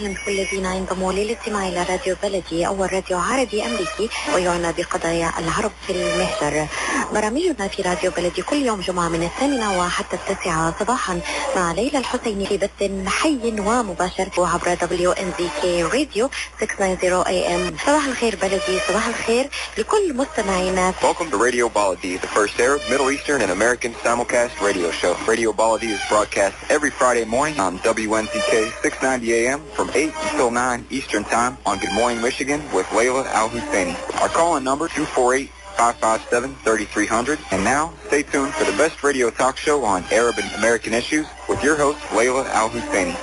وسهلا بكل الذين انضموا للاستماع إلى راديو بلدي أول راديو عربي أمريكي ويعنى بقضايا العرب في المهجر. برامجنا في راديو بلدي كل يوم جمعة من 8 وحتى 9 صباحا مع ليلى الحسيني في بث حي ومباشر وعبر wnzk راديو 690 AM. صباح الخير بلدي، صباح الخير لكل مستمعينا. Welcome to Radio Baladi, the first Arab, Middle Eastern, and American simulcast radio show. Radio Baladi is broadcast every Friday morning on WNZK 690 AM from 8 until 9 Eastern Time on Good Morning Michigan with Layla Al-Husseini. Our call-in number 248-557-3300. And now, stay tuned for the best radio talk show on Arab and American issues with your host, Layla Al-Husseini.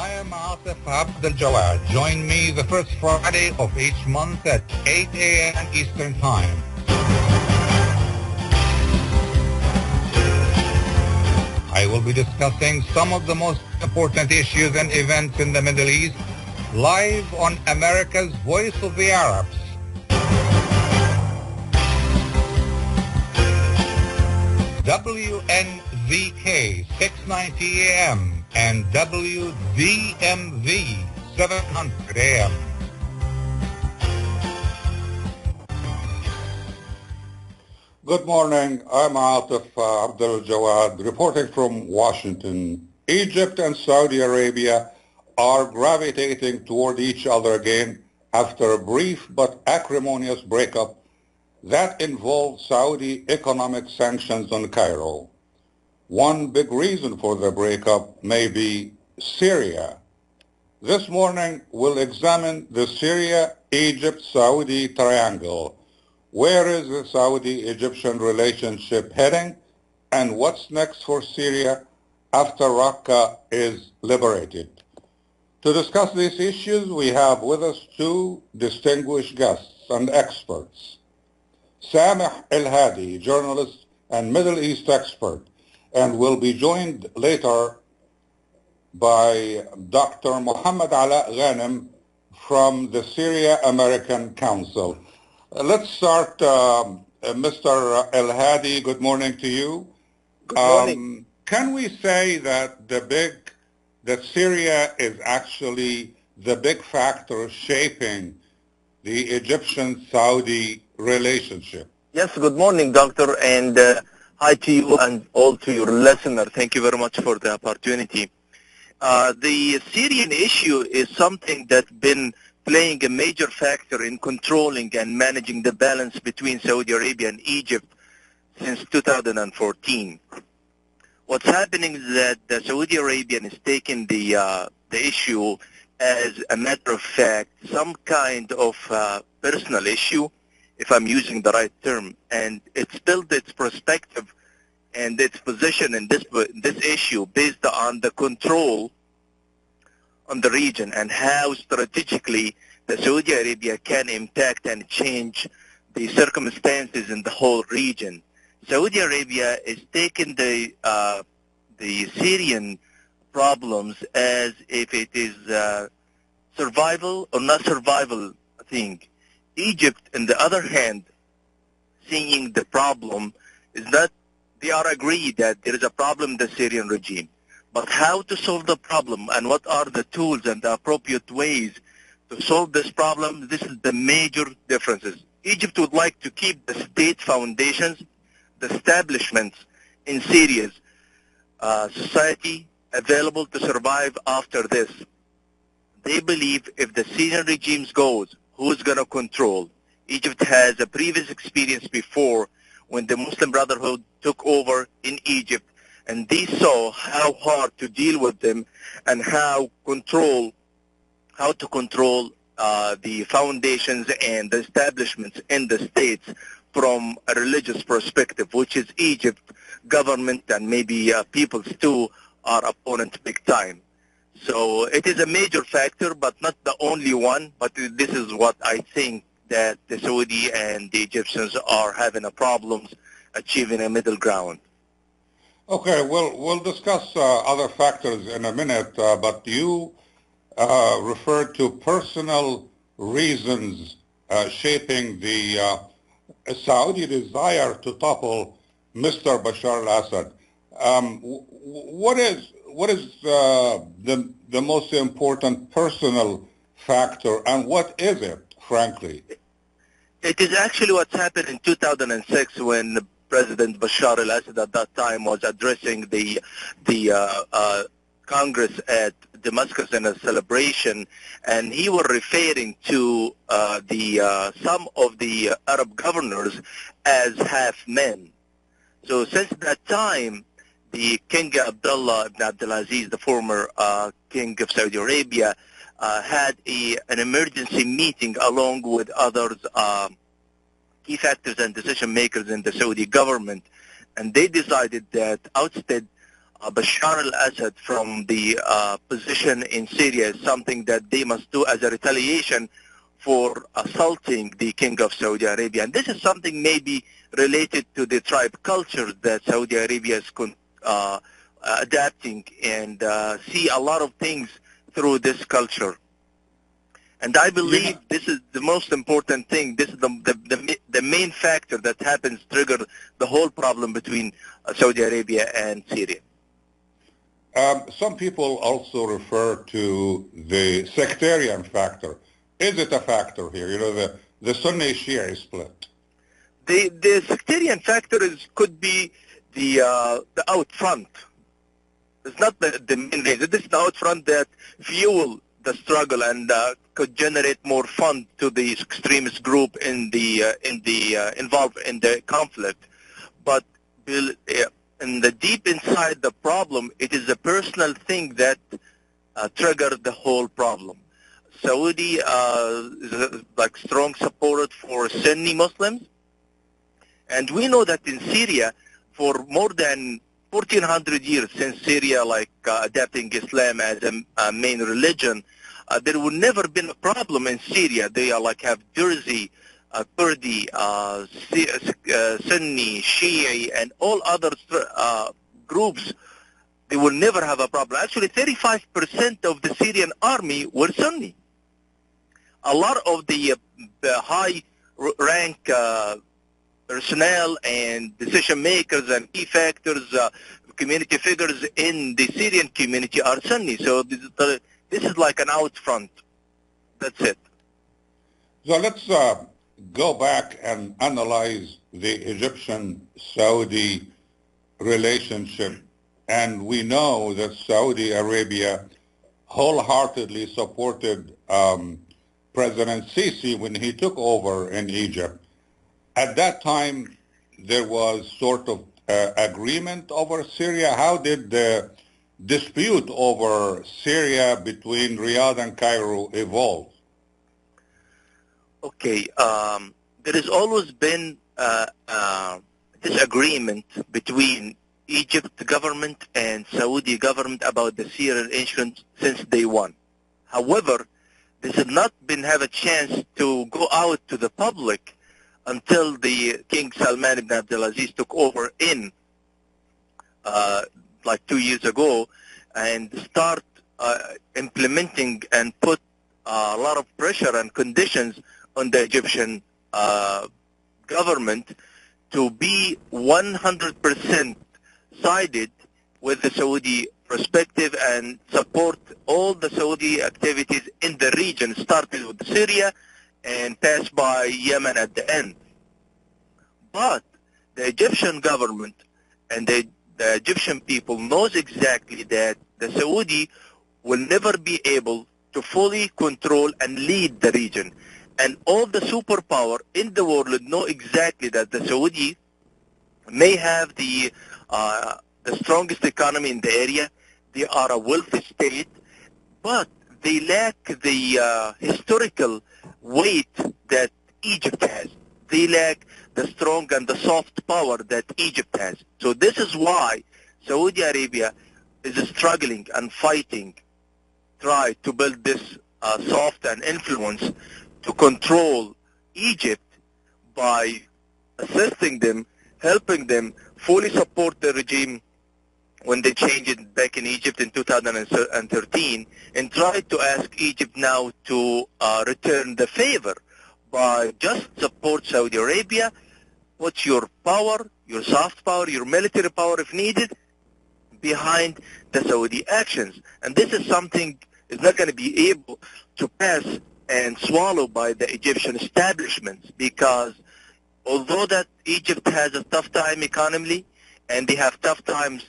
I am Atef Gawad. Join me the first Friday of each month at 8 a.m. Eastern Time. I will be discussing some of the most important issues and events in the Middle East live on America's Voice of the Arabs. WNZK 690 AM and wdmv 700 AM. Good morning. I'm Atef Gawad reporting from Washington. Egypt and Saudi Arabia are gravitating toward each other again after a brief but acrimonious breakup that involved Saudi economic sanctions on Cairo. One big reason for the breakup may be Syria. This morning we'll examine the Syria-Egypt-Saudi triangle. Where is the Saudi-Egyptian relationship heading, and what's next for Syria after Raqqa is liberated? To discuss these issues, we have with us two distinguished guests and experts. Sameh Elhadi, journalist and Middle East expert, and will be joined later by Dr. Mohammed Alaa Ghanem from the Syria American Council. Let's start, Mr. Elhadi. Good morning to you. Good morning. Can we say that that Syria is actually the big factor shaping the Egyptian-Saudi relationship? Yes, good morning, Doctor, and hi to you and all to your listener. Thank you very much for the opportunity. The Syrian issue is something that's been playing a major factor in controlling and managing the balance between Saudi Arabia and Egypt since 2014. What's happening is that the Saudi Arabian is taking the issue as a matter of fact, some kind of personal issue, if I'm using the right term, and it's built its perspective and its position in this issue based on the control on the region and how strategically the Saudi Arabia can impact and change the circumstances in the whole region. Saudi Arabia is taking the Syrian problems as if it is survival or not survival thing. Egypt, on the other hand, seeing the problem is that they are agreed that there is a problem in the Syrian regime. But how to solve the problem and what are the tools and the appropriate ways to solve this problem, this is the major differences. Egypt would like to keep the state foundations, the establishments in Syria's society available to survive after this. They believe if the Syrian regime goes, who's going to control? Egypt has a previous experience before when the Muslim Brotherhood took over in Egypt, and they saw how hard to deal with them and how to control the foundations and the establishments in the states from a religious perspective, which is Egypt government and maybe peoples too are opponents big time. So it is a major factor, but not the only one. But this is what I think that the Saudi and the Egyptians are having a problems achieving a middle ground. Okay, we'll discuss other factors in a minute, but you referred to personal reasons shaping the Saudi desire to topple Mr. Bashar al-Assad. what is the most important personal factor, and what is it, frankly? It is actually what's happened in 2006 when President Bashar al-Assad at that time was addressing the Congress at Damascus in a celebration, and he was referring to some of the Arab governors as half men. So since that time, the King Abdullah ibn Abdulaziz, the former King of Saudi Arabia, had an emergency meeting along with others, key factors and decision makers in the Saudi government, and they decided that ousted Bashar al-Assad from the position in Syria is something that they must do as a retaliation for assaulting the King of Saudi Arabia. And this is something maybe related to the tribe culture that Saudi Arabia is adapting, and see a lot of things through this culture. And I believe this is the most important thing. This is the main factor that happens trigger the whole problem between Saudi Arabia and Syria. Some people also refer to the sectarian factor. Is it a factor here? You know, the Sunni-Shia split. The sectarian factor could be the out front. It's not the main reason. This is the out front that fuel the struggle and could generate more funds to the extremist group involved in the conflict. But in the deep inside the problem, it is a personal thing that triggered the whole problem. Saudi is like strong supporter for Sunni Muslims, and we know that in Syria, for more than 1400 years since Syria adapting Islam as a main religion, there would never been a problem in Syria. They have Druzi, Kurdi, Sunni, Shia, and all other groups. They will never have a problem. Actually, 35% of the Syrian army were Sunni. A lot of the high rank personnel and decision makers and key factors, community figures in the Syrian community are Sunni. So this is like an out front. That's it. So let's go back and analyze the Egyptian-Saudi relationship. And we know that Saudi Arabia wholeheartedly supported President Sisi when he took over in Egypt. At that time, there was sort of agreement over Syria. How did the dispute over Syria between Riyadh and Cairo evolve? Okay, there has always been disagreement between Egypt government and Saudi government about the Syrian issue since day one. However, this has not been have a chance to go out to the public until the King Salman ibn Abdulaziz took over in 2 years ago and start implementing and put a lot of pressure and conditions on the Egyptian government to be 100% sided with the Saudi perspective and support all the Saudi activities in the region, starting with Syria and pass by Yemen at the end. But the Egyptian government and the Egyptian people knows exactly that the Saudi will never be able to fully control and lead the region. And all the superpower in the world know exactly that the Saudi may have the strongest economy in the area. They are a wealthy state, but they lack the historical weight that Egypt has. They lack the strong and the soft power that Egypt has. So this is why Saudi Arabia is struggling and fighting, try to build this soft and influence to control Egypt by assisting them, helping them fully support the regime when they changed it back in Egypt in 2013, and try to ask Egypt now to return the favor by just support Saudi Arabia, put your power, your soft power, your military power if needed, behind the Saudi actions. And this is something is not going to be able to pass and swallow by the Egyptian establishments, because although that Egypt has a tough time economically, and they have tough times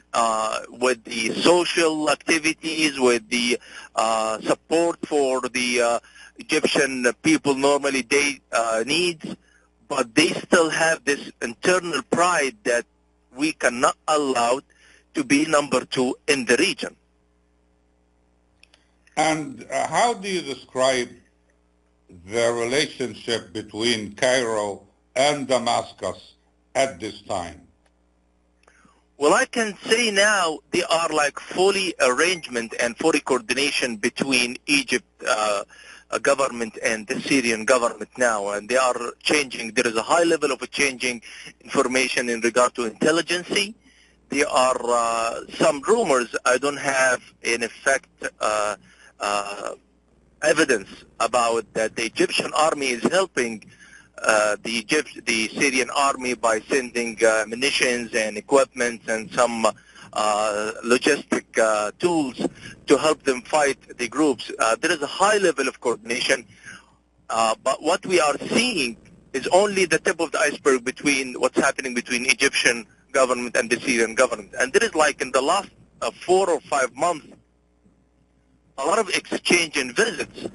with the social activities, with the support for the Egyptian people normally they needs, but they still have this internal pride that we cannot allow to be number 2 in the region. And how do you describe the relationship between Cairo and Damascus at this time? Well, I can say now they are like fully arrangement and fully coordination between Egypt government and the Syrian government now, and they are changing. There is a high level of changing information in regard to intelligence. There are some rumors. I don't have in effect evidence about that the Egyptian army is helping the Syrian army by sending munitions and equipment and some logistic tools to help them fight the groups. There is a high level of coordination, but what we are seeing is only the tip of the iceberg between what's happening between Egyptian government and the Syrian government. And there is, like, in the last 4 or 5 months, a lot of exchange and visits,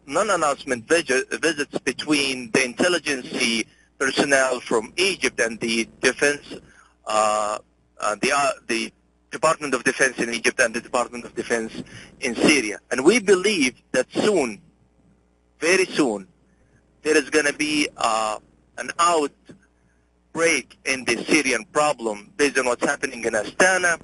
non-announcement visits between the intelligence personnel from Egypt and the defense, the Department of Defense in Egypt and the Department of Defense in Syria. And we believe that soon, very soon, there is going to be an outbreak in the Syrian problem based on what's happening in Astana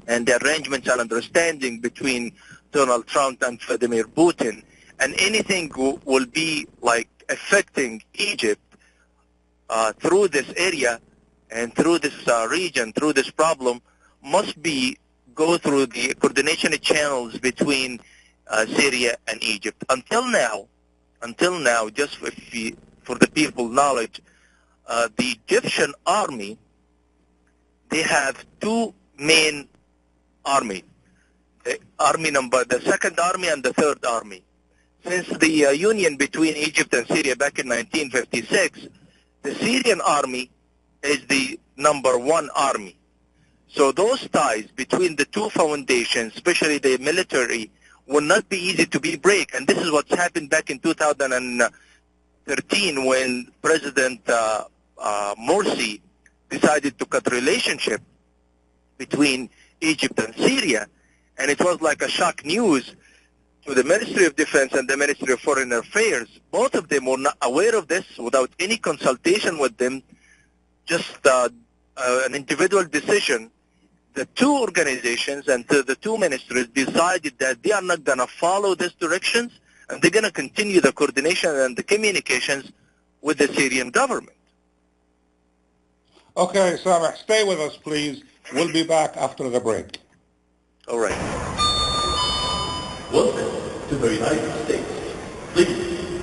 and the arrangements and understanding between Donald Trump and Vladimir Putin. And anything will be like affecting Egypt through this area and through this region, through this problem, must go through the coordination channels between Syria and Egypt. Until now, just for the people knowledge, the Egyptian army, they have 2 main armies. The second army and the third army. Since the union between Egypt and Syria back in 1956, the Syrian army is the number 1 army. So those ties between the 2 foundations, especially the military, will not be easy to be break. And this is what's happened back in 2013 when President Morsi decided to cut relationship between Egypt and Syria. And it was like a shock news to the Ministry of Defense and the Ministry of Foreign Affairs. Both of them were not aware of this without any consultation with them, just an individual decision. The 2 organizations and the 2 ministries decided that they are not going to follow these directions, and they're going to continue the coordination and the communications with the Syrian government. Okay, Sameh, stay with us, please. We'll be back after the break. All right. Welcome to the United States. Please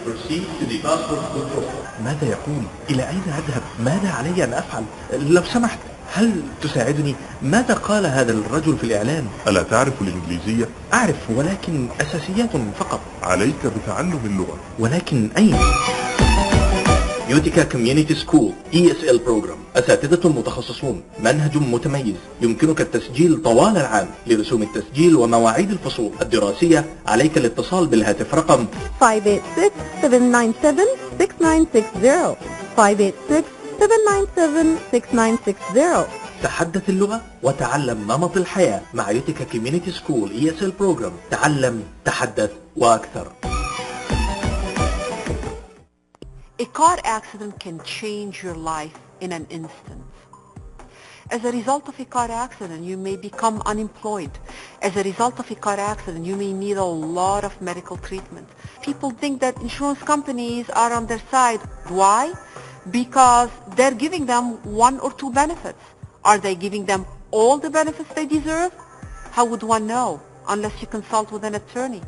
proceed to the passport control. ماذا يقول؟ إلى أين أذهب؟ ماذا علي أن أفعل؟ لو سمحت، هل تساعدني؟ ماذا قال هذا الرجل في الإعلان؟ ألا تعرف الإنجليزية؟ أعرف، ولكن أساسيات فقط. عليك بتعلم اللغة. ولكن أين؟ يوتيكا كوميونيتي سكول ESL بروجرام، أساتذة متخصصون، منهج متميز، يمكنك التسجيل طوال العام. لرسوم التسجيل ومواعيد الفصول الدراسية عليك الاتصال بالهاتف رقم 586-797-6960 586-797-6960. تحدث اللغة وتعلم نمط الحياة مع يوتيكا كوميونيتي سكول ESL بروجرام. تعلم، تحدث وأكثر. A car accident can change your life in an instant. As a result of a car accident, you may become unemployed. As a result of a car accident, you may need a lot of medical treatment. People think that insurance companies are on their side. Why? Because they're giving them 1 or 2 benefits. Are they giving them all the benefits they deserve? How would one know unless you consult with an attorney?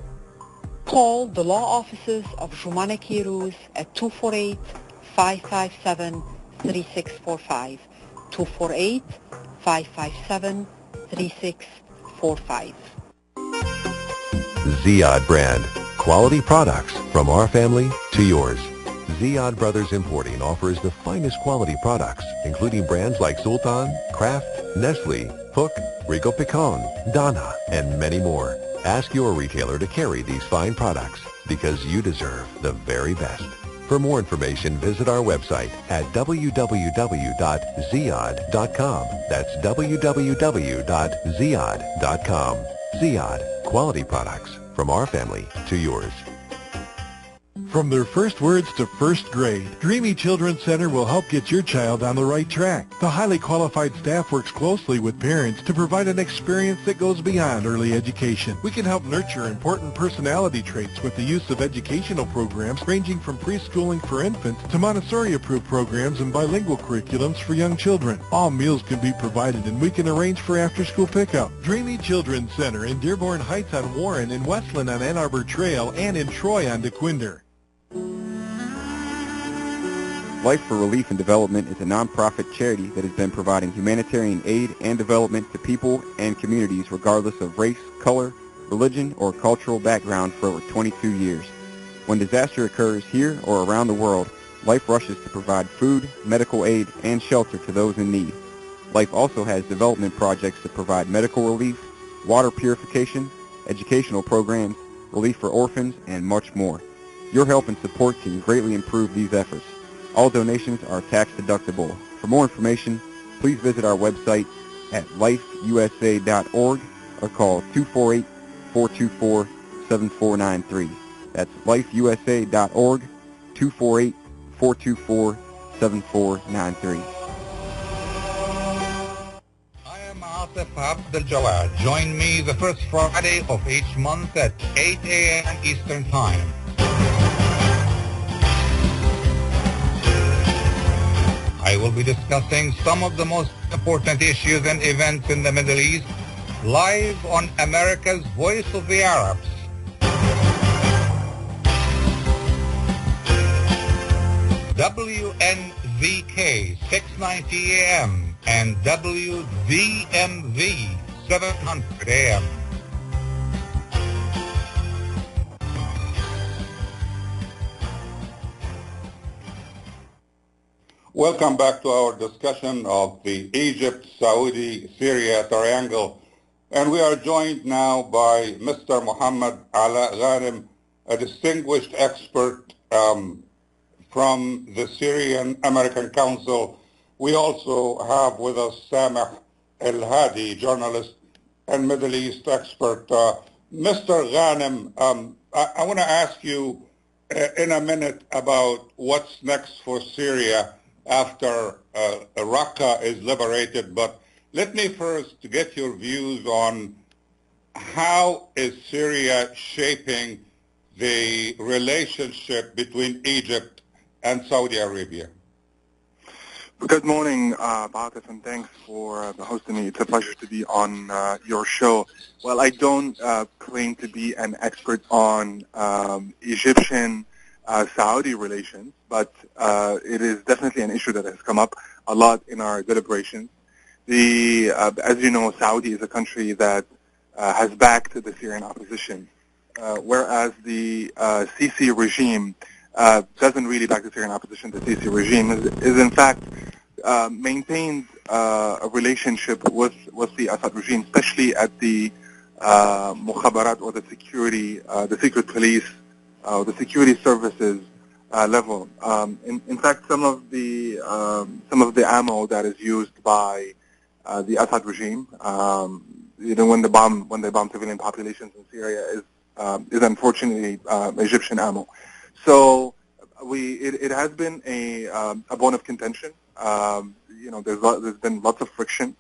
Call the law offices of Jumana Kiruz at 248-557-3645. 248-557-3645. 3645. Ziyad brand. Quality products from our family to yours. Ziyad Brothers Importing offers the finest quality products, including brands like Sultan, Kraft, Nestle, Hook, Rico Picon, Dana, and many more. Ask your retailer to carry these fine products because you deserve the very best. For more information, visit our website at www.ziyad.com. That's www.ziyad.com. Ziyad, quality products from our family to yours. From their first words to first grade, Dreamy Children's Center will help get your child on the right track. The highly qualified staff works closely with parents to provide an experience that goes beyond early education. We can help nurture important personality traits with the use of educational programs ranging from preschooling for infants to Montessori-approved programs and bilingual curriculums for young children. All meals can be provided and we can arrange for after-school pickup. Dreamy Children's Center in Dearborn Heights on Warren, in Westland on Ann Arbor Trail, and in Troy on DeQuinder. Life for Relief and Development is a non-profit charity that has been providing humanitarian aid and development to people and communities regardless of race, color, religion, or cultural background for over 22 years. When disaster occurs here or around the world, Life rushes to provide food, medical aid, and shelter to those in need. Life also has development projects to provide medical relief, water purification, educational programs, relief for orphans, and much more. Your help and support can greatly improve these efforts. All donations are tax deductible. For more information, please visit our website at lifeusa.org or call 248-424-7493. That's lifeusa.org, 248-424-7493. I am Atef Gawad. Join me the first Friday of each month at 8 a.m. Eastern Time. I will be discussing some of the most important issues and events in the Middle East live on America's Voice of the Arabs. WNZK 690 AM and wdmv 700 AM. Welcome back to our discussion of the Egypt-Saudi-Syria triangle. And we are joined now by Mr. Mohammed Alaa Ghanem, a distinguished expert from the Syrian American Council. We also have with us Sameh Elhadi, journalist and Middle East expert. Mr. Ghanem, I want to ask you in a minute about what's next for Syria after Raqqa is liberated, but let me first get your views on how is Syria shaping the relationship between Egypt and Saudi Arabia. Good morning, Atef, and thanks for hosting me. It's a pleasure to be on your show. Well, I don't claim to be an expert on Egyptian Saudi relations, but it is definitely an issue that has come up a lot in our deliberations. As you know, Saudi is a country that has backed the Syrian opposition, whereas the Sisi regime doesn't really back the Syrian opposition. The Sisi regime is in fact maintained a relationship with the Assad regime, especially at the mukhabarat or the secret police, the security services level. In fact, some of the ammo that is used by the Assad regime, when they bomb civilian populations in Syria, is unfortunately Egyptian ammo. So it has been a bone of contention. There's been lots of friction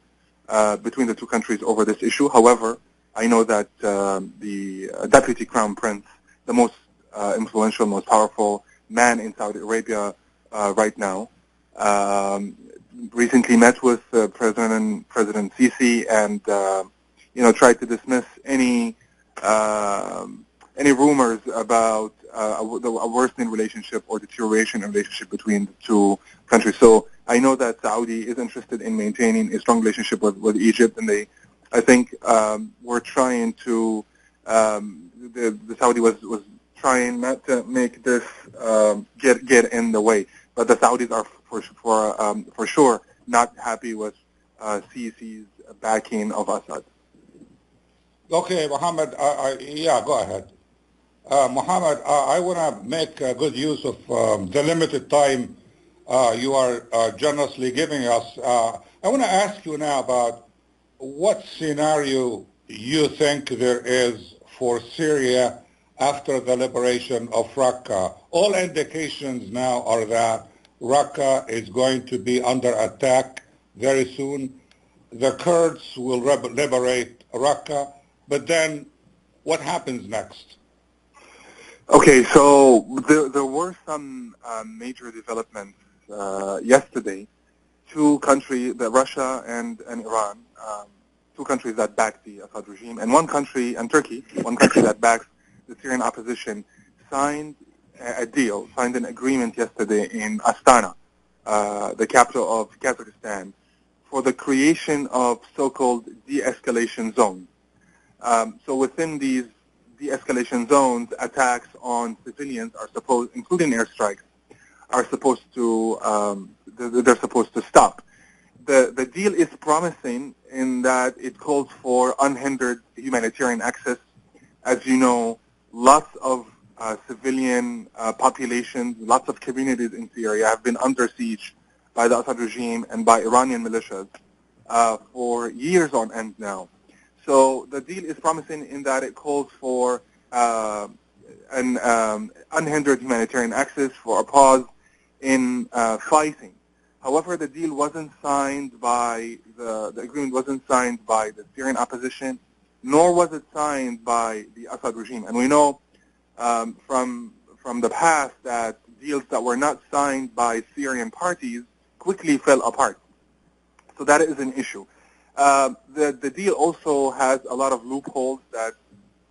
between the two countries over this issue. However, I know that the Deputy Crown Prince, the most influential, most powerful man in Saudi Arabia right now, recently met with President Sisi and tried to dismiss any rumors about a worsening relationship or deterioration in relationship between the two countries. So I know that Saudi is interested in maintaining a strong relationship with Egypt, and they I think we're trying to, the Saudi was trying not to make this get in the way, but the Saudis are for sure not happy with Sisi's backing of Assad. Okay, Mohammed, yeah, go ahead. Mohammed, I want to make good use of the limited time you are generously giving us. I want to ask you now about what scenario you think there is for Syria after the liberation of Raqqa. All indications now are that Raqqa is going to be under attack very soon. The Kurds will liberate Raqqa, but then what happens next? Okay, so there were some major developments yesterday. Two countries, Russia and Iran, two countries that back the Assad regime, and one country, and Turkey, one country that backs the Syrian opposition, signed an agreement yesterday in Astana, the capital of Kazakhstan, for the creation of so-called de-escalation zones. So within these de-escalation zones, attacks on civilians are supposed, including airstrikes, are supposed to they're supposed to stop. The deal is promising in that it calls for unhindered humanitarian access. As you know, lots of civilian populations, lots of communities in Syria have been under siege by the Assad regime and by Iranian militias for years on end now. So the deal is promising in that it calls for an unhindered humanitarian access, for a pause in fighting. However, the deal wasn't signed by the agreement wasn't signed by the Syrian opposition, nor was it signed by the Assad regime. And we know from the past that deals that were not signed by Syrian parties quickly fell apart. So that is an issue. The deal also has a lot of loopholes that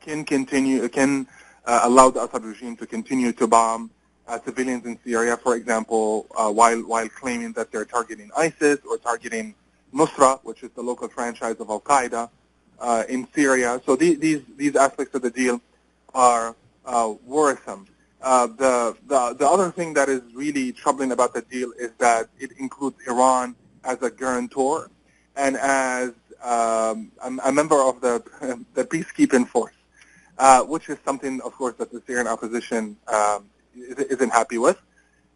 can allow the Assad regime to continue to bomb civilians in Syria, for example, while claiming that they're targeting ISIS or targeting Nusra, which is the local franchise of Al-Qaeda in Syria. So these aspects of the deal are worrisome. The other thing that is really troubling about the deal is that it includes Iran as a guarantor and as a member of the peacekeeping force, which is something, of course, that the Syrian opposition isn't happy with.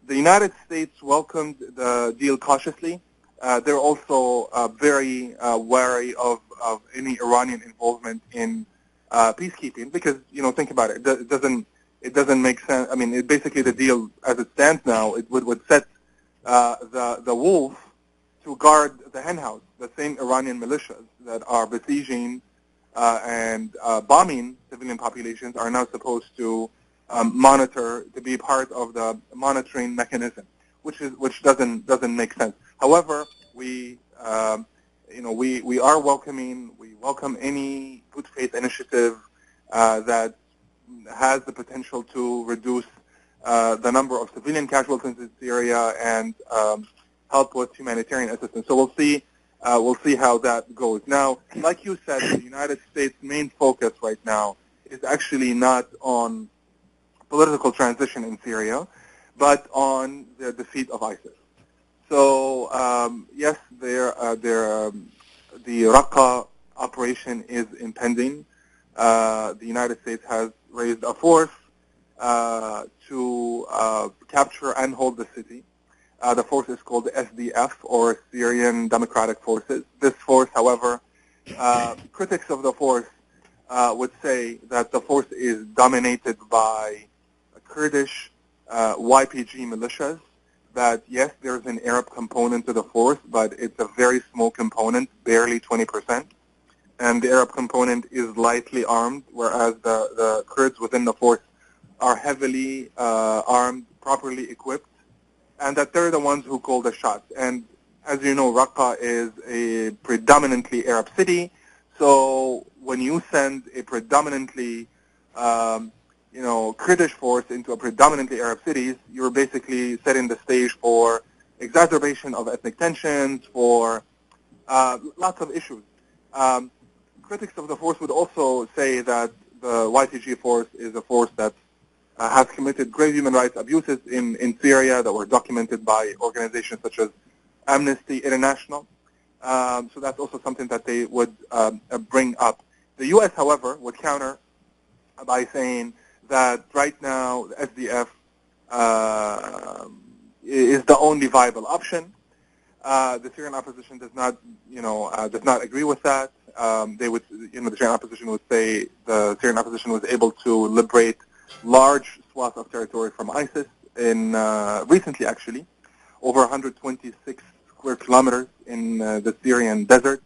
The United States welcomed the deal cautiously. They're also very wary of any Iranian involvement in peacekeeping because, think about it. It doesn't make sense. I mean, basically the deal as it stands now, it would set the wolf to guard the henhouse. The same Iranian militias that are besieging and bombing civilian populations are now supposed to monitor, to be part of the monitoring mechanism, which doesn't make sense. However, we welcome any good faith initiative that has the potential to reduce the number of civilian casualties in Syria and help with humanitarian assistance. So we'll see how that goes. Now, like you said, the United States' main focus right now is actually not on political transition in Syria, but on the defeat of ISIS. So yes, the Raqqa operation is impending. The United States has raised a force to capture and hold the city. The force is called the SDF, or Syrian Democratic Forces. This force, however, critics of the force would say that the force is dominated by Kurdish YPG militias, that yes, there's an Arab component to the force, but it's a very small component, barely 20%. And the Arab component is lightly armed, whereas the Kurds within the force are heavily armed, properly equipped, and that they're the ones who call the shots. And as you know, Raqqa is a predominantly Arab city, so when you send a predominantly Kurdish force into a predominantly Arab cities, you're basically setting the stage for exacerbation of ethnic tensions, for lots of issues. critics of the force would also say that the YPG force is a force that has committed grave human rights abuses in Syria that were documented by organizations such as Amnesty International. So that's also something that they would bring up. The U.S., however, would counter by saying that right now the SDF is the only viable option. The Syrian opposition does not, does not agree with that. They would, the Syrian opposition would say the Syrian opposition was able to liberate large swaths of territory from ISIS in recently, actually, over 126 square kilometers in the Syrian desert.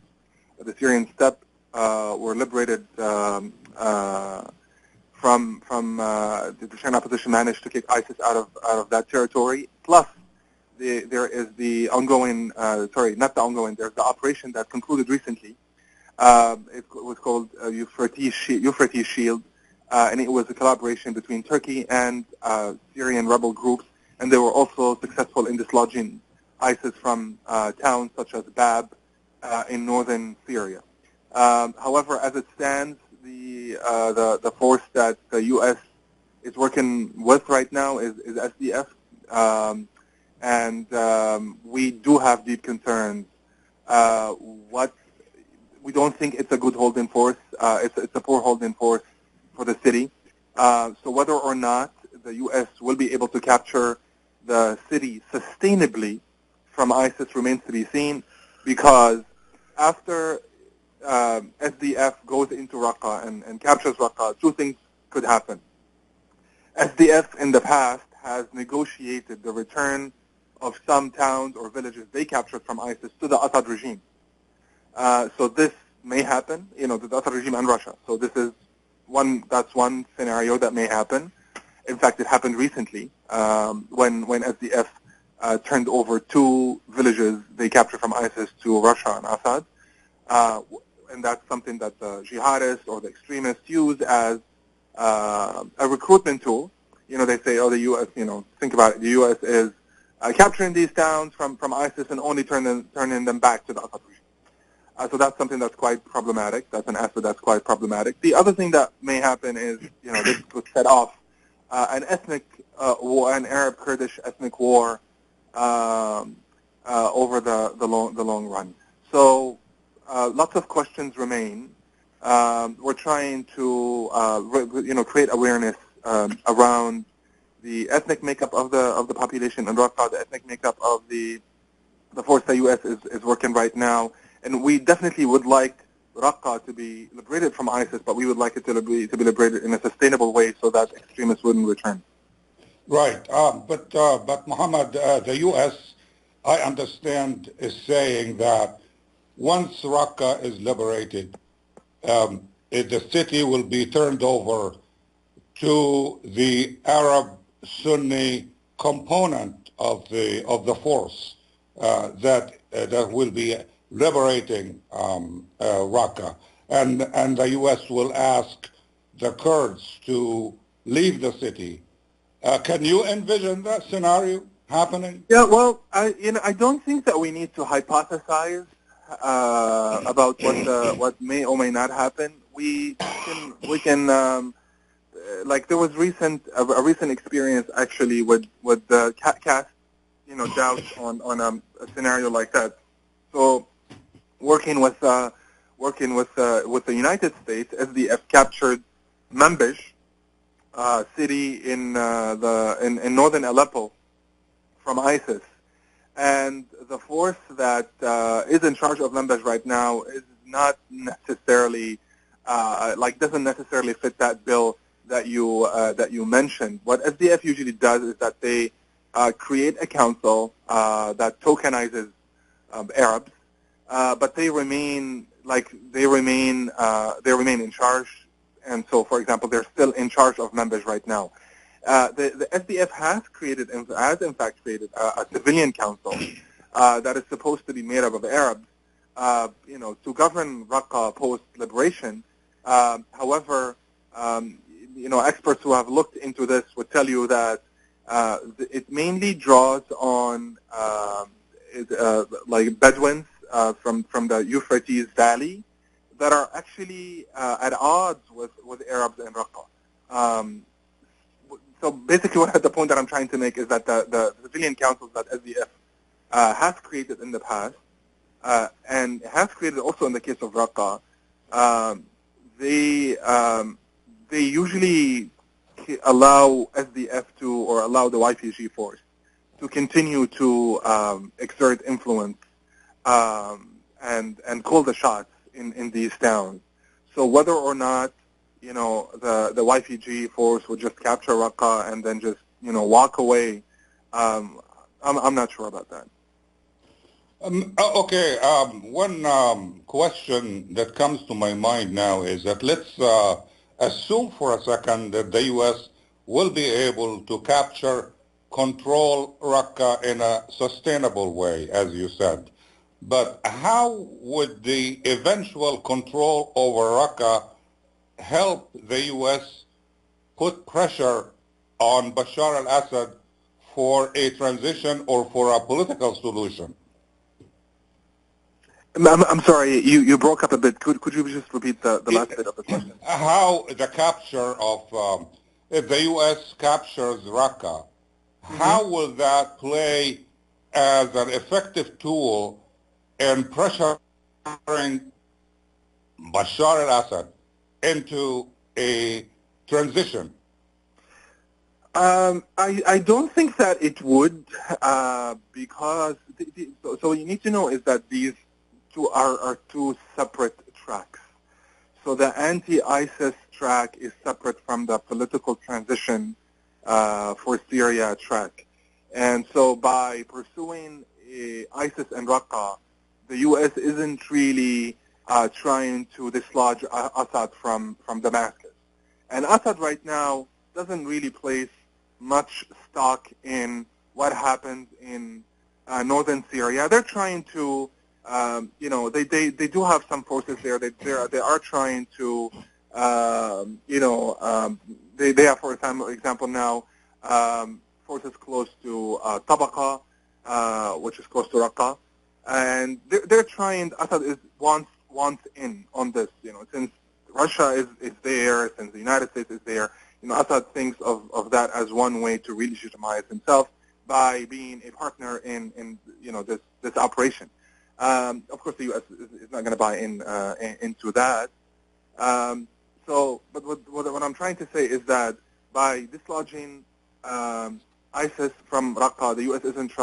The Syrian steppe were liberated from the Syrian opposition managed to kick ISIS out of that territory. Plus, there is the ongoing, there's the operation that concluded recently. It was called Euphrates Shield, and it was a collaboration between Turkey and Syrian rebel groups, and they were also successful in dislodging ISIS from towns such as Bab in northern Syria. However, as it stands, the force that the U.S. is working with right now is SDF, and we do have deep concerns. We don't think it's a good holding force. It's a poor holding force for the city. So whether or not the U.S. will be able to capture the city sustainably from ISIS remains to be seen, because after SDF goes into Raqqa and captures Raqqa, two things could happen. SDF in the past has negotiated the return of some towns or villages they captured from ISIS to the Assad regime. So this may happen, the Assad regime and Russia. So this is that's one scenario that may happen. In fact, it happened recently when SDF turned over two villages they captured from ISIS to Russia and Assad. And that's something that the jihadists or the extremists use as a recruitment tool. They say, the U.S., think about it, the U.S. is capturing these towns from ISIS and only turning them back to the Assad regime. So that's something that's quite problematic. That's an aspect that's quite problematic. The other thing that may happen is, this could set off an ethnic war, an Arab-Kurdish ethnic war over the long run. So lots of questions remain. We're trying to create awareness around the ethnic makeup of the population in Raqqa, the ethnic makeup of the force the U.S. is working right now, and we definitely would like Raqqa to be liberated from ISIS, but we would like it to be liberated in a sustainable way so that extremists wouldn't return. Right, but Mohammed, the U.S., I understand, is saying that once Raqqa is liberated, the city will be turned over to the Arab Sunni component of the force that will be liberating Raqqa, and the U.S. will ask the Kurds to leave the city. Can you envision that scenario happening? Yeah, well, I don't think that we need to hypothesize about what may or may not happen. We can like there was a recent experience actually with cast doubts on a scenario like that. So working with the United States, SDF captured Manbij city in northern Aleppo from ISIS, and the force that is in charge of Manbij right now is not necessarily doesn't necessarily fit that bill that you mentioned. What SDF usually does is that they create a council that tokenizes Arabs, but they remain in charge. And so, for example, they're still in charge of Manbij right now. The SDF has in fact created a civilian council that is supposed to be made up of Arabs, to govern Raqqa post-liberation. However, experts who have looked into this would tell you that it mainly draws on like Bedouins from the Euphrates Valley that are actually at odds with Arabs in Raqqa. So basically, the point that I'm trying to make is that the civilian councils that SDF has created in the past, and has created also in the case of Raqqa, they usually allow SDF to, or allow the YPG force to continue to exert influence and call the shots in these towns. So whether or not the YPG force would just capture Raqqa and then just walk away, I'm not sure about that. Okay, one question that comes to my mind now is that let's assume for a second that the U.S. will be able to control Raqqa in a sustainable way, as you said. But how would the eventual control over Raqqa help the U.S. put pressure on Bashar al-Assad for a transition or for a political solution? I'm sorry, you broke up a bit. Could you just repeat the last bit of the question? How the capture of, if the U.S. captures Raqqa, how will that play as an effective tool in pressuring Bashar al-Assad into a transition? I don't think that it would, because so what you need to know is that these two are two separate tracks. So the anti-ISIS track is separate from the political transition for Syria track. And so by pursuing ISIS and Raqqa, the U.S. isn't really trying to dislodge Assad from Damascus. And Assad right now doesn't really place much stock in what happens in northern Syria. They're trying to, they do have some forces there. They are trying to, they have, for example, now forces close to Tabaqa, which is close to Raqqa, and they're trying. Assad wants in on this. Since Russia is there, since the United States is there, Assad thinks of that as one way to re-legitimize himself by being a partner in this operation. Of course, the U.S. is not going to buy into that. But what I'm trying to say is that by dislodging ISIS from Raqqa, the U.S. isn't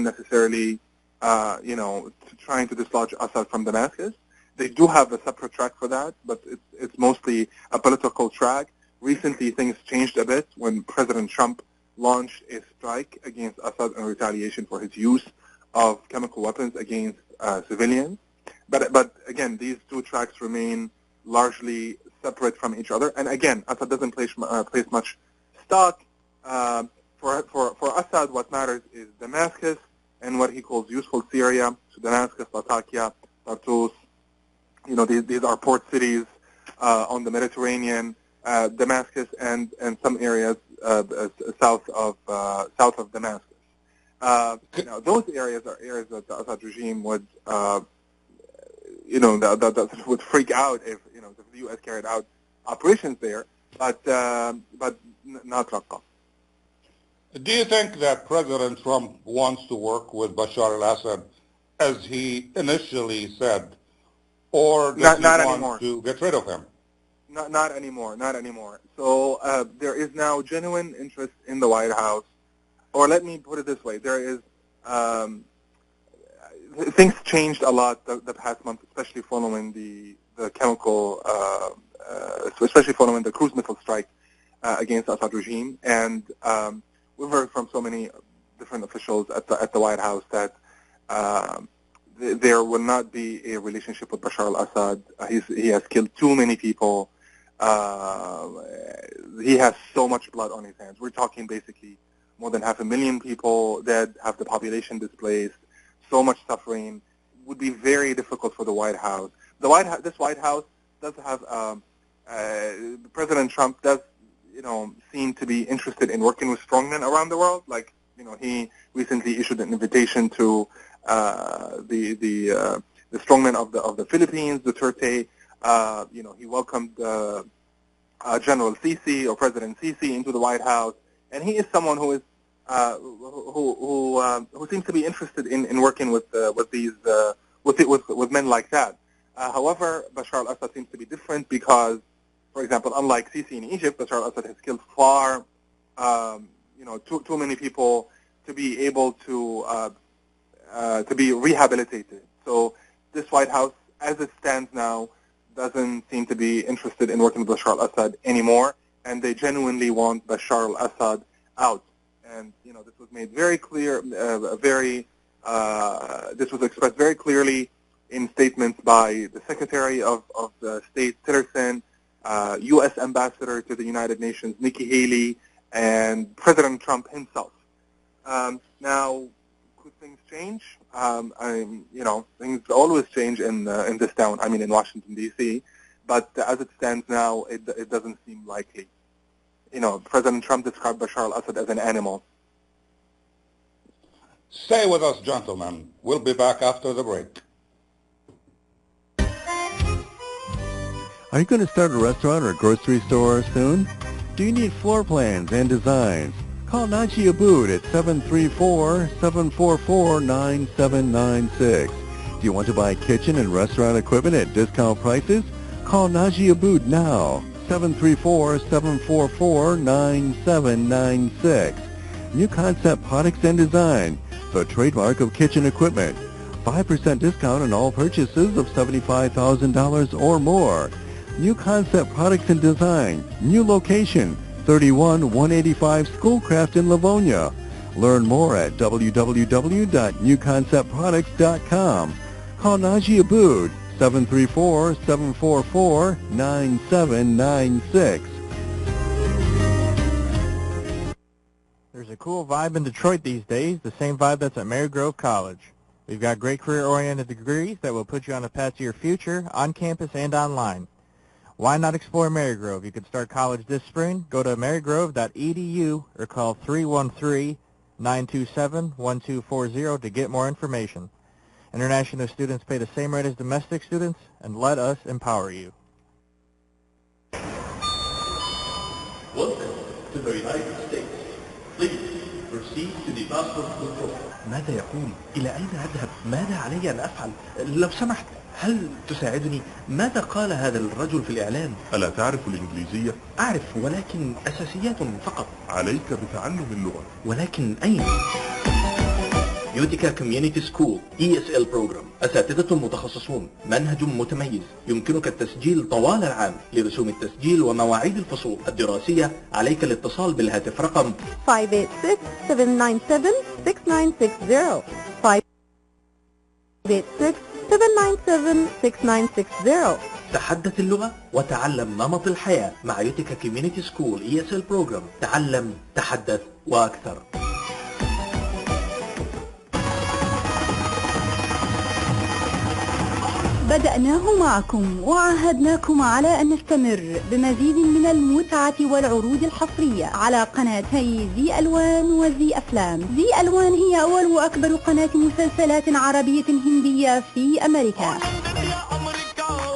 necessarily trying to dislodge Assad from Damascus. They do have a separate track for that, but it's mostly a political track. Recently, things changed a bit when President Trump launched a strike against Assad in retaliation for his use of chemical weapons against civilians. But again, these two tracks remain largely separate from each other. And again, Assad doesn't place much stock. For Assad, what matters is Damascus and what he calls useful Syria. So Damascus, Latakia, Tartus. These are port cities on the Mediterranean. Damascus and some areas south of Damascus. Those areas are areas that the Assad regime would, that would freak out if the U.S. carried out operations there, but not Raqqa. Do you think that President Trump wants to work with Bashar al-Assad as he initially said, or does he want to get rid of him? Not anymore. So there is now genuine interest in the White House, or let me put it this way: there is things changed a lot the past month, especially following the chemical, especially following the cruise missile strike against the Assad regime, and we've heard from so many different officials at the White House that there will not be a relationship with Bashar al-Assad. He has killed too many people. He has so much blood on his hands. We're talking basically more than 500,000 people dead, half the population displaced, so much suffering. It would be very difficult for the White House. This White House does have, President Trump does, seem to be interested in working with strongmen around the world. Like, he recently issued an invitation to the strongmen of the Philippines, Duterte, he welcomed General Sisi or President Sisi into the White House, and he is someone who is who seems to be interested in working with men like that. However, Bashar al-Assad seems to be different because, for example, unlike Sisi in Egypt, Bashar al-Assad has killed far, too many people to be able to be rehabilitated. So this White House, as it stands now, doesn't seem to be interested in working with Bashar al-Assad anymore, and they genuinely want Bashar al-Assad out. And this was made very clear, this was expressed very clearly in statements by the Secretary of the State, Tillerson, U.S. Ambassador to the United Nations, Nikki Haley, and President Trump himself. Now, could things change? Things always change in this town. I mean, in Washington D.C. But as it stands now, it doesn't seem likely. President Trump described Bashar al-Assad as an animal. Stay with us, gentlemen. We'll be back after the break. Are you going to start a restaurant or grocery store soon? Do you need floor plans and designs? Call Naji Abood at 734-744-9796. Do you want to buy kitchen and restaurant equipment at discount prices? Call Naji Abood now, 734-744-9796. New Concept Products and Design, the trademark of kitchen equipment. 5% discount on all purchases of $75,000 or more. New Concept Products and Design, new location, 31185 Schoolcraft in Livonia. Learn more at www.newconceptproducts.com. Call Naji Abood, 734-744-9796. There's a cool vibe in Detroit these days, the same vibe that's at Mary Grove College. We've got great career-oriented degrees that will put you on a path to your future, on campus and online. Why not explore Marygrove? You could start college this spring. Go to marygrove.edu or call 313-927-1240 to get more information. International students pay the same rate as domestic students, and let us empower you. Welcome to the United States. Please proceed to the passport control. ماذا يقول؟ إلى أين أذهب؟ ماذا علي أن أفعل؟ لو سمحت، هل تساعدني؟ ماذا قال هذا الرجل في الإعلان؟ ألا تعرف الإنجليزية؟ أعرف، ولكن أساسيات فقط. عليك بتعلم اللغة. ولكن أين؟ يوتيكا كوميونيتي سكول ESL بروجرام، أساتذة متخصصون، منهج متميز، يمكنك التسجيل طوال العام. لرسوم التسجيل ومواعيد الفصول الدراسية عليك الاتصال بالهاتف رقم 586-797-6960 586-797-6960. تحدث اللغة وتعلم نمط الحياة مع يوتيكا كوميونيتي سكول ESL بروجرام. تعلم، تحدث وأكثر. بدأناه معكم وعاهدناكم على أن نستمر بمزيد من المتعة والعروض الحصرية على قناتي زي ألوان وزي أفلام. زي ألوان هي أول وأكبر قناة مسلسلات عربية هندية في أمريكا.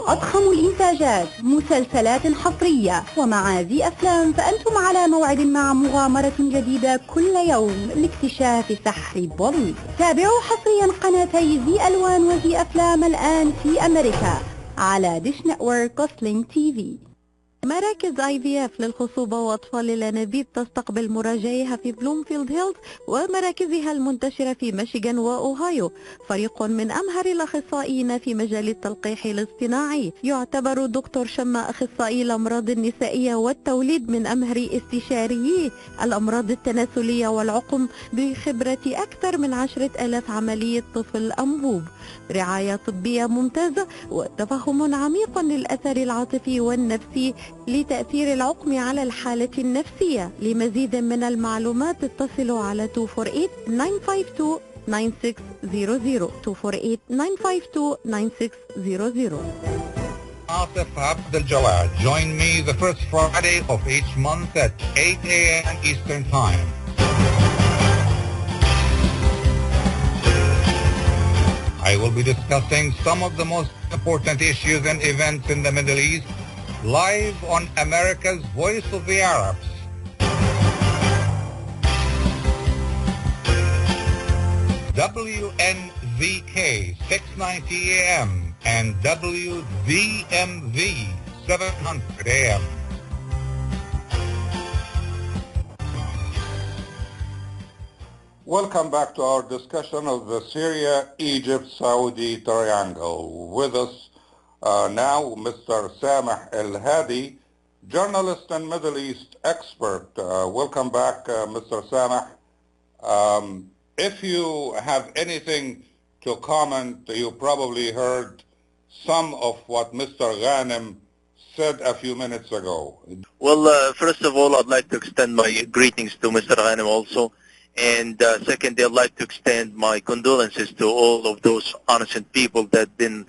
أضخم الإنتاجات، مسلسلات حصرية، ومع زي أفلام فأنتم على موعد مع مغامرة جديدة كل يوم لاكتشاف سحر بوليوود. تابعوا حصريا قناتي زي ألوان وزي أفلام الآن في أمريكا على ديش نتورك وسلينج تي في. مراكز IVF للخصوبة وأطفال الأنابيب تستقبل مراجعيها في بلومفيلد هيلز ومراكزها المنتشرة في ميشيغان وأوهايو. فريق من أمهر الأخصائيين في مجال التلقيح الاصطناعي. يعتبر دكتور شما أخصائي الأمراض النسائية والتوليد من أمهر استشاريي الأمراض التناسلية والعقم بخبرة أكثر من 10,000 عملية طفل أنبوب. رعاية طبية ممتازة وتفهم عميق للأثر العاطفي والنفسي لتأثير العقم على الحالة النفسية. لمزيد من المعلومات اتصلوا على 248-952-9600 248-952-9600. Atef Gawad. Join me the first Friday of each month at 8 a.m. Eastern Time. I will be discussing some of the most important issues and events in the Middle East live on America's Voice of the Arabs. WNZK 690 AM and wdmv 700 AM. Welcome back to our discussion of the Syria-Egypt-Saudi triangle. With us now, Mr. Sameh Elhadi, journalist and Middle East expert. Welcome back, Mr. Sameh. If you have anything to comment, you probably heard some of what Mr. Ghanem said a few minutes ago. Well, first of all, I'd like to extend my greetings to Mr. Ghanem also. And secondly, I'd like to extend my condolences to all of those innocent people that have been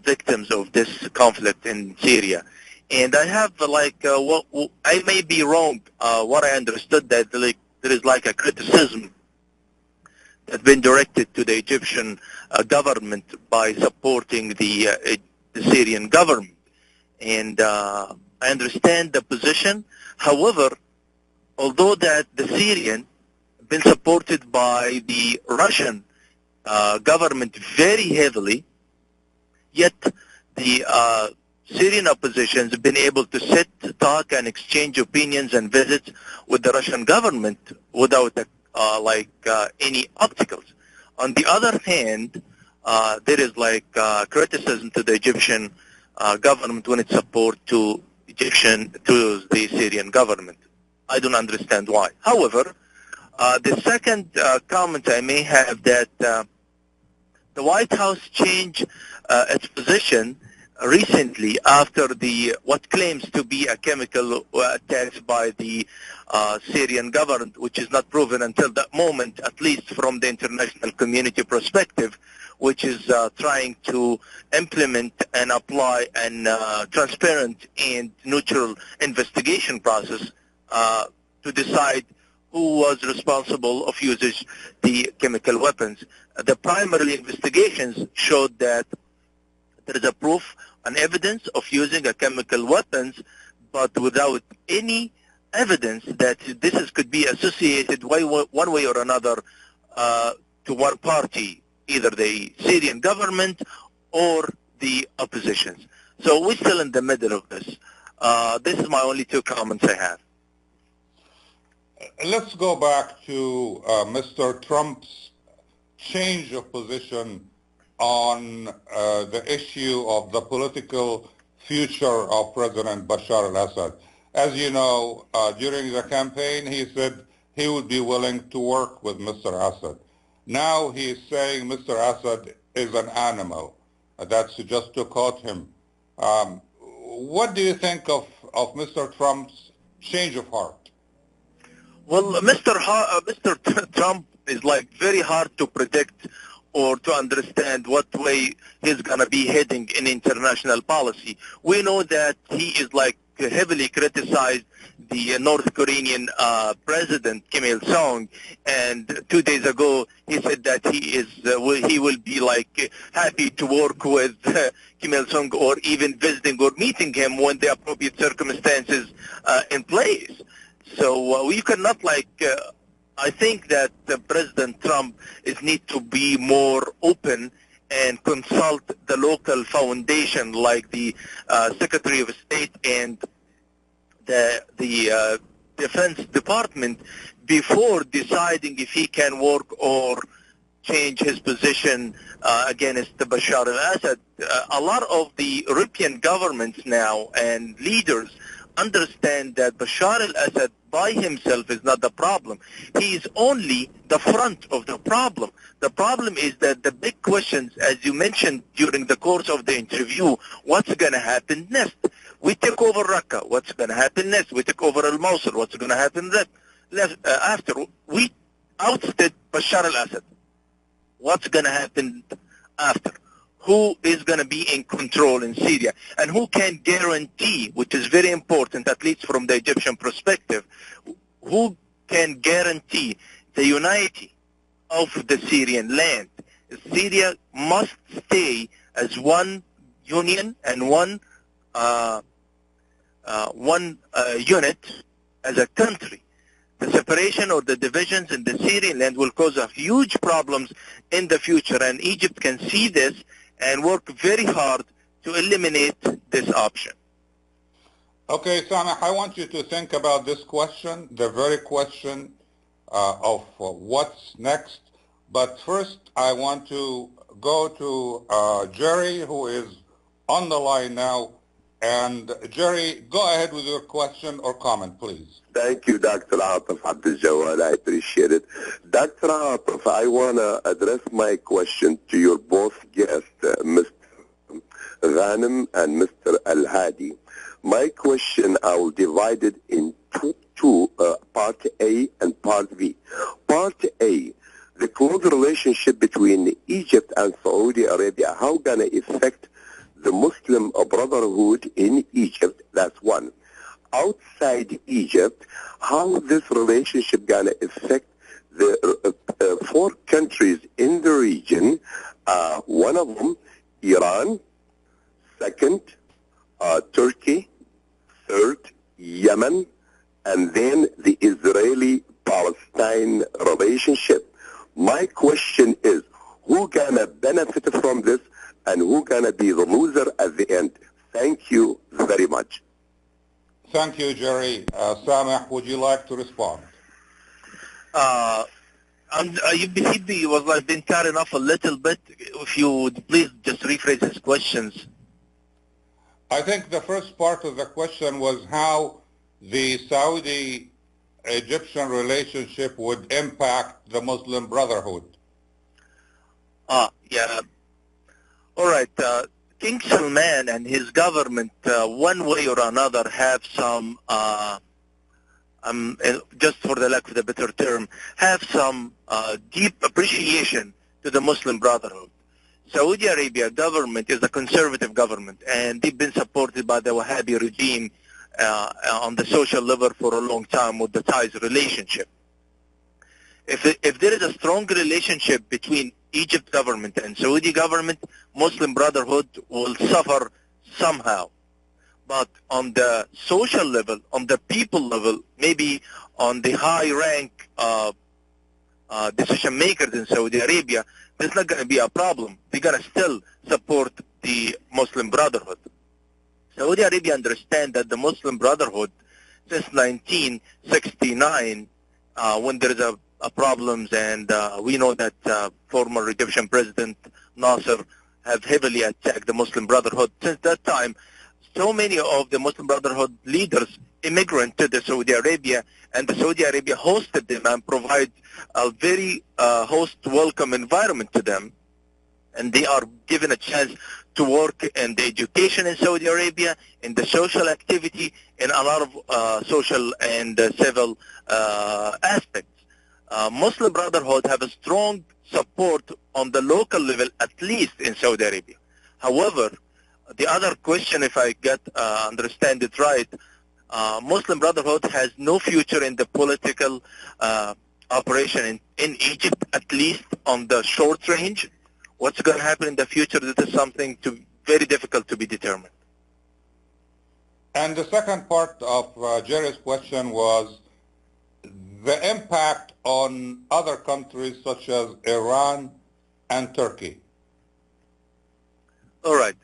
victims of this conflict in Syria. And I have I may be wrong. What I understood that there is like a criticism that's been directed to the Egyptian government by supporting the Syrian government. And I understand the position. However, although that the Syrian been supported by the Russian government very heavily, yet the Syrian opposition has been able to sit, talk, and exchange opinions and visits with the Russian government without any obstacles. On the other hand, there is criticism to the Egyptian government when it support to the Syrian government. I don't understand why. However, the second comment I may have that the White House changed its position recently after what claims to be a chemical attacks by the Syrian government, which is not proven until that moment, at least from the international community perspective, which is trying to implement and apply a transparent and neutral investigation process to decide who was responsible of using the chemical weapons. The primary investigations showed that there is a proof and evidence of using a chemical weapons, but without any evidence that this could be associated one way or another to one party, either the Syrian government or the oppositions. So we're still in the middle of this. This is my only two comments I have. Let's go back to Mr. Trump's change of position on the issue of the political future of President Bashar al-Assad. As you know, during the campaign, he said he would be willing to work with Mr. Assad. Now he's saying Mr. Assad is an animal. That's just to quote him. What do you think of Mr. Trump's change of heart? Well, Mr. Trump is very hard to predict or to understand what way he's going to be heading in international policy. We know that he is heavily criticized the North Korean president Kim Il-sung, and 2 days ago he said that he will be happy to work with Kim Il-sung or even visiting or meeting him when the appropriate circumstances in place. So we cannot I think that President Trump needs to be more open and consult the local foundation like the Secretary of State and the Defense Department before deciding if he can work or change his position against Bashar al-Assad. A lot of the European governments now and leaders understand that Bashar al-Assad by himself is not the problem. He is only the front of the problem. The problem is that the big questions, as you mentioned during the course of the interview, what's going to happen next? We take over Raqqa. What's going to happen next? We take over al-Mosul. What's going to happen after? We ousted Bashar al-Assad. What's going to happen after? Who is going to be in control in Syria? And who can guarantee, which is very important, at least from the Egyptian perspective, who can guarantee the unity of the Syrian land? Syria must stay as one union and one unit as a country. The separation or the divisions in the Syrian land will cause a huge problems in the future, and Egypt can see this and work very hard to eliminate this option. Okay, Sameh, I want you to think about this question, the very question of what's next. But first, I want to go to Jerry, who is on the line now. And Jerry, go ahead with your question or comment, please. Thank you, Dr. Atef Gawad. I appreciate it. Dr. Atef, I want to address my question to your both guests, Mr. Ghanem and Mr. Elhadi. My question, I will divide it in two part A and part B. Part A, the close relationship between Egypt and Saudi Arabia, how going to affect the Muslim Brotherhood in Egypt? That's one. Outside Egypt, how this relationship going to affect the four countries in the region? One of them, Iran. Second, Turkey. Third, Yemen. And then the Israeli-Palestine relationship. My question is, who going to benefit from this and who going to be the loser at the end? Thank you very much. Thank you, Jerry. Sameh, would you like to respond? He was been cutting off a little bit. If you would please just rephrase his questions. I think the first part of the question was how the Saudi-Egyptian relationship would impact the Muslim Brotherhood. Yeah. All right. King Salman and his government, one way or another, have some, just for the lack of a better term, have some deep appreciation to the Muslim Brotherhood. Saudi Arabia government is a conservative government, and they've been supported by the Wahhabi regime on the social level for a long time with the ties relationship. If there is a strong relationship between Egypt government and Saudi government, Muslim Brotherhood will suffer somehow. But on the social level, on the people level, maybe on the high rank decision makers in Saudi Arabia, there's not going to be a problem. They're going to still support the Muslim Brotherhood. Saudi Arabia understands that the Muslim Brotherhood, since 1969, when there is a problems, and we know that former Egyptian President Nasser have heavily attacked the Muslim Brotherhood. Since that time, so many of the Muslim Brotherhood leaders immigrant to the Saudi Arabia, and the Saudi Arabia hosted them and provide a very host welcome environment to them, and they are given a chance to work in the education in Saudi Arabia, in the social activity, in a lot of social and civil aspects. Muslim Brotherhood have a strong support on the local level, at least in Saudi Arabia. However, the other question, if I understand it right, Muslim Brotherhood has no future in the political operation in Egypt, at least on the short range. What's going to happen in the future, this is something very difficult to be determined. And the second part of Jerry's question was the impact on other countries such as Iran and Turkey. All right.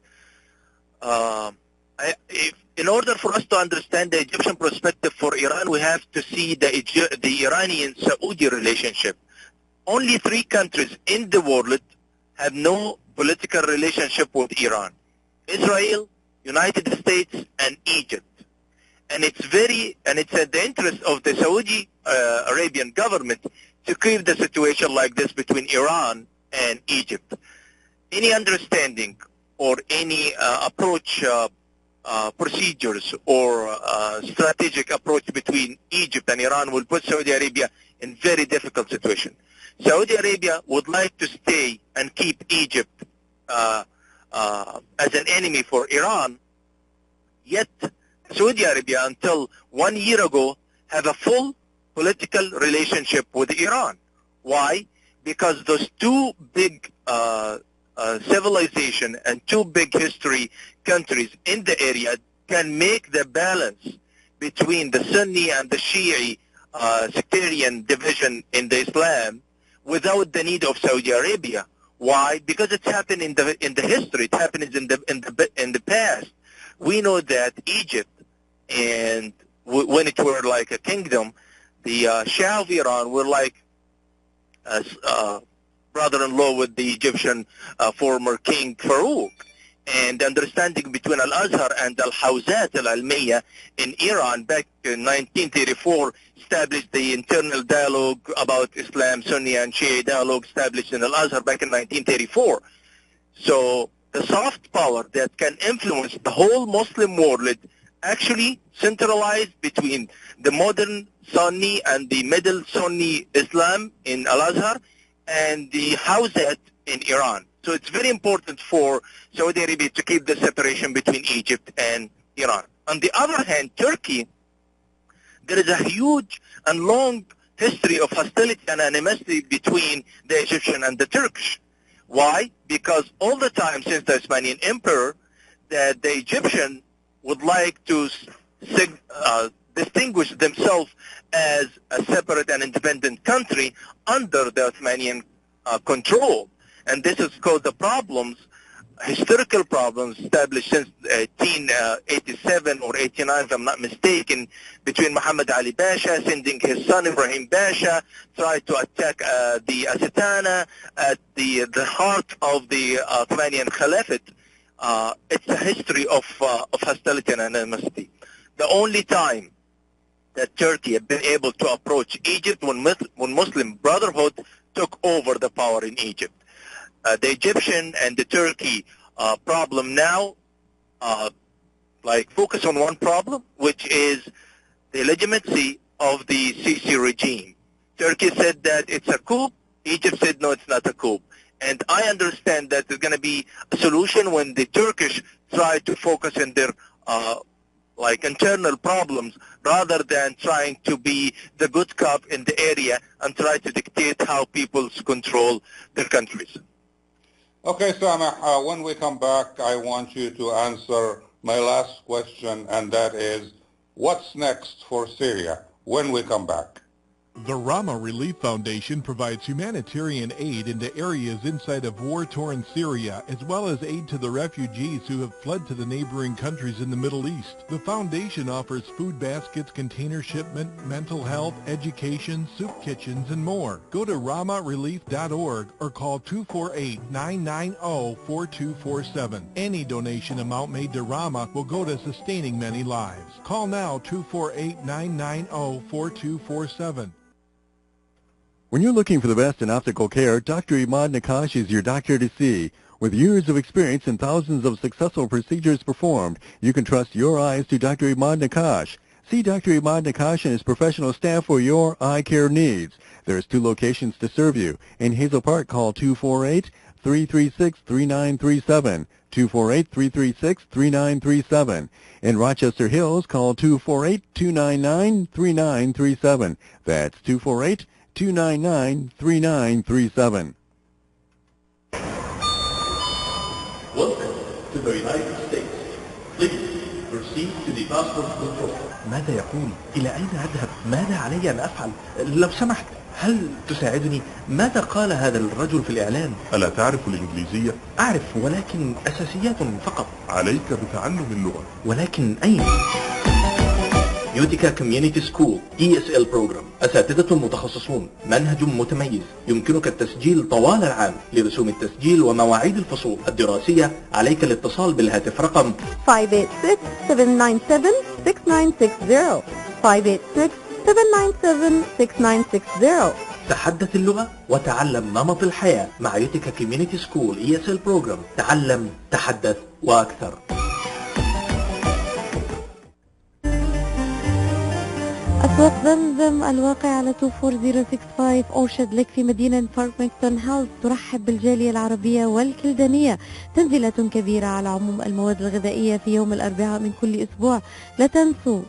In order for us to understand the Egyptian perspective for Iran, we have to see the Iranian-Saudi relationship. Only 3 countries in the world have no political relationship with Iran: Israel, United States, and Egypt. And it's at the interest of the Saudi Arabian government to keep the situation like this between Iran and Egypt. Any understanding or any approach, procedures or strategic approach between Egypt and Iran will put Saudi Arabia in very difficult situation. Saudi Arabia would like to stay and keep Egypt as an enemy for Iran, yet Saudi Arabia, until 1 year ago, have a full political relationship with Iran. Why? because those two big civilization and two big history countries in the area can make the balance between the Sunni and the Shia sectarian division in the Islam without the need of Saudi Arabia. Why? Because it's happened in the history. It happened in the past. We know that Egypt, and when it were like a kingdom, the Shah of Iran were like brother-in-law with the Egyptian former king Farouk. And the understanding between Al-Azhar and Al-Hawzat Al-Almiya in Iran back in 1934 established the internal dialogue about Islam, Sunni and Shia dialogue established in Al-Azhar back in 1934. So the soft power that can influence the whole Muslim world actually centralized between the modern Sunni and the middle Sunni Islam in Al-Azhar and the Hawzat in Iran. So it's very important for Saudi Arabia to keep the separation between Egypt and Iran. On the other hand, Turkey, there is a huge and long history of hostility and animosity between the Egyptian and the Turkish. Why? Because all the time since the Osmanian Emperor, that the Egyptian would like to distinguish themselves as a separate and independent country under the Osmanian control. And this has caused the problems, historical problems established since 1887 or 89, if I'm not mistaken, between Mohammed Ali Pasha sending his son Ibrahim Pasha, tried to attack the Asitana at the heart of the Ottomanian Caliphate. It's a history of hostility and animosity. The only time that Turkey had been able to approach Egypt when Muslim Brotherhood took over the power in Egypt. The Egyptian and the Turkey problem now focus on one problem, which is the legitimacy of the Sisi regime. Turkey said that it's a coup. Egypt said no, it's not a coup. And I understand that there's going to be a solution when the Turkish try to focus on their internal problems rather than trying to be the good cop in the area and try to dictate how people control their countries. Okay, Sameh, when we come back, I want you to answer my last question, and that is, what's next for Syria when we come back? The Rama Relief Foundation provides humanitarian aid into areas inside of war-torn Syria, as well as aid to the refugees who have fled to the neighboring countries in the Middle East. The foundation offers food baskets, container shipment, mental health, education, soup kitchens, and more. Go to ramarelief.org or call 248-990-4247. Any donation amount made to Rama will go to sustaining many lives. Call now 248-990-4247. When you're looking for the best in optical care, Dr. Imad Nakash is your doctor to see. With years of experience and thousands of successful procedures performed, you can trust your eyes to Dr. Imad Nakash. See Dr. Imad Nakash and his professional staff for your eye care needs. There's 2 locations to serve you. In Hazel Park, call 248-336-3937. 248-336-3937. In Rochester Hills, call 248-299-3937. That's 248-299-3937. Welcome to the United States. Please proceed to the passport control. ماذا يقول؟ إلى أين أذهب؟ ماذا علي أن أفعل؟ لو سمحت، هل تساعدني؟ ماذا قال هذا الرجل في الإعلان؟ ألا تعرف الإنجليزية؟ أعرف، ولكن أساسيات فقط. عليك بتعلم اللغة. ولكن أين؟ يوتيكا كوميونيتي سكول ESL بروجرام، أساتذة متخصصون، منهج متميز، يمكنك التسجيل طوال العام. لرسوم التسجيل ومواعيد الفصول الدراسية عليك الاتصال بالهاتف رقم 586-797-6960 586-797-6960. تحدث اللغة وتعلم نمط الحياة مع يوتيكا كوميونيتي سكول ESL بروجرام. تعلم، تحدث وأكثر. أسواق زمزم الواقع على 24065 أورشارد ليك في مدينة فارمington هيلز ترحب بالجالية العربية والكلدانية. تنزيلات كبيرة على عموم المواد الغذائية في يوم الأربعاء من كل أسبوع. لا تنسوا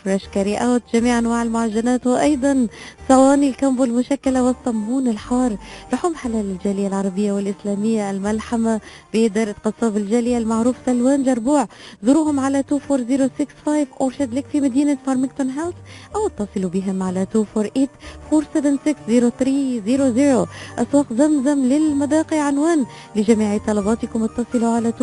فريش كاري اوت، جميع انواع المعجنات، وايضا صواني الكمبو المشكله والصمون الحار، لحوم حلال الجاليه العربيه والاسلاميه الملحمه باداره قصاب الجاليه المعروف سلوان جربوع. زوروهم على 24065 اورشاد ليك في مدينه فارمington هاوس، او اتصلوا بهم على 248-476-0300. اسواق زمزم للمذاقي عنوان لجميع طلباتكم، اتصلوا على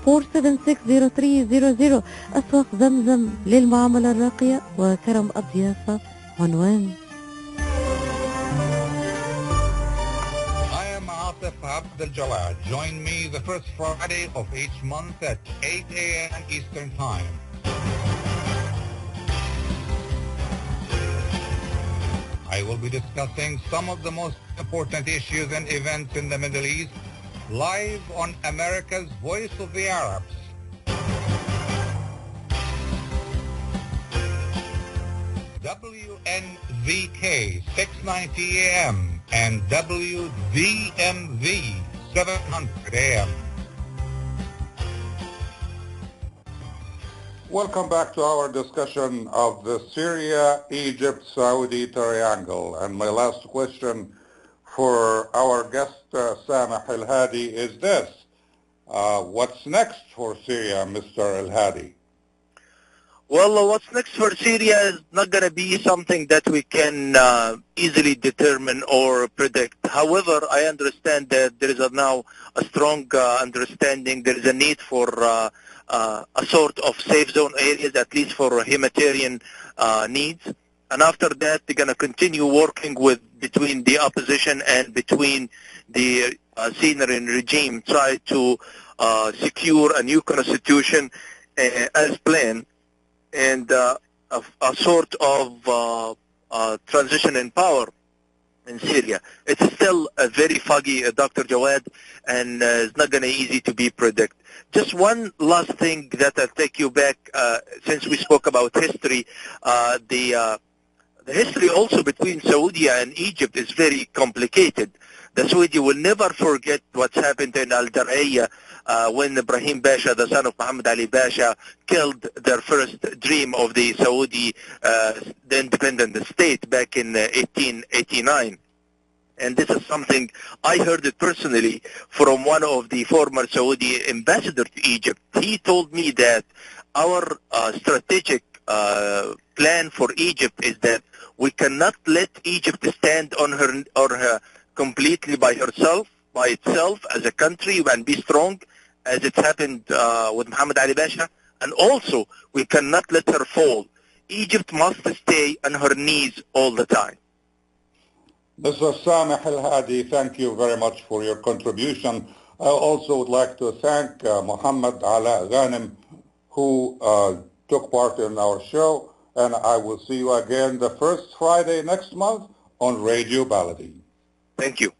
248-476-0300. أسواق زمزم للمعاملة الراقية وكرم الضيافة عنوان. I am Atef Gawad. Join me the first Friday of each month at 8 a.m. Eastern Time. I will be discussing some of the most important issues and events in the Middle East live on America's Voice of the Arabs. WNZK 690 AM and WDMV 700 AM. Welcome back to our discussion of the Syria-Egypt-Saudi triangle. And my last question for our guest, Sameh Elhadi, is this. What's next for Syria, Mr. Elhadi? Well, what's next for Syria is not going to be something that we can easily determine or predict. However, I understand that there is now a strong understanding there is a need for a sort of safe zone areas, at least for humanitarian needs. And after that, they're going to continue working between the opposition and between the Syrian regime, try to secure a new constitution as planned, and a sort of transition in power in Syria. It's still very foggy, Dr. Gawad, and it's not going to be easy to be predict. Just one last thing that I'll take you back, since we spoke about history, the history also between Saudi and Egypt is very complicated. The Saudi will never forget what's happened in Al-Dar'iyah when Ibrahim Pasha, the son of Mohammed Ali Pasha, killed their first dream of the Saudi the independent state back in 1889. And this is something I heard it personally from one of the former Saudi ambassador to Egypt. He told me that our strategic plan for Egypt is that we cannot let Egypt stand on her completely by itself as a country and be strong as it happened with Mohammed Ali Pasha, and also we cannot let her fall. Egypt must stay on her knees all the time. Mr. Sameh Elhadi, thank you very much for your contribution. I also would like to thank Mohammed Alaa Ghanem, who took part in our show, and I will see you again the first Friday next month on Radio Baladi. Thank you.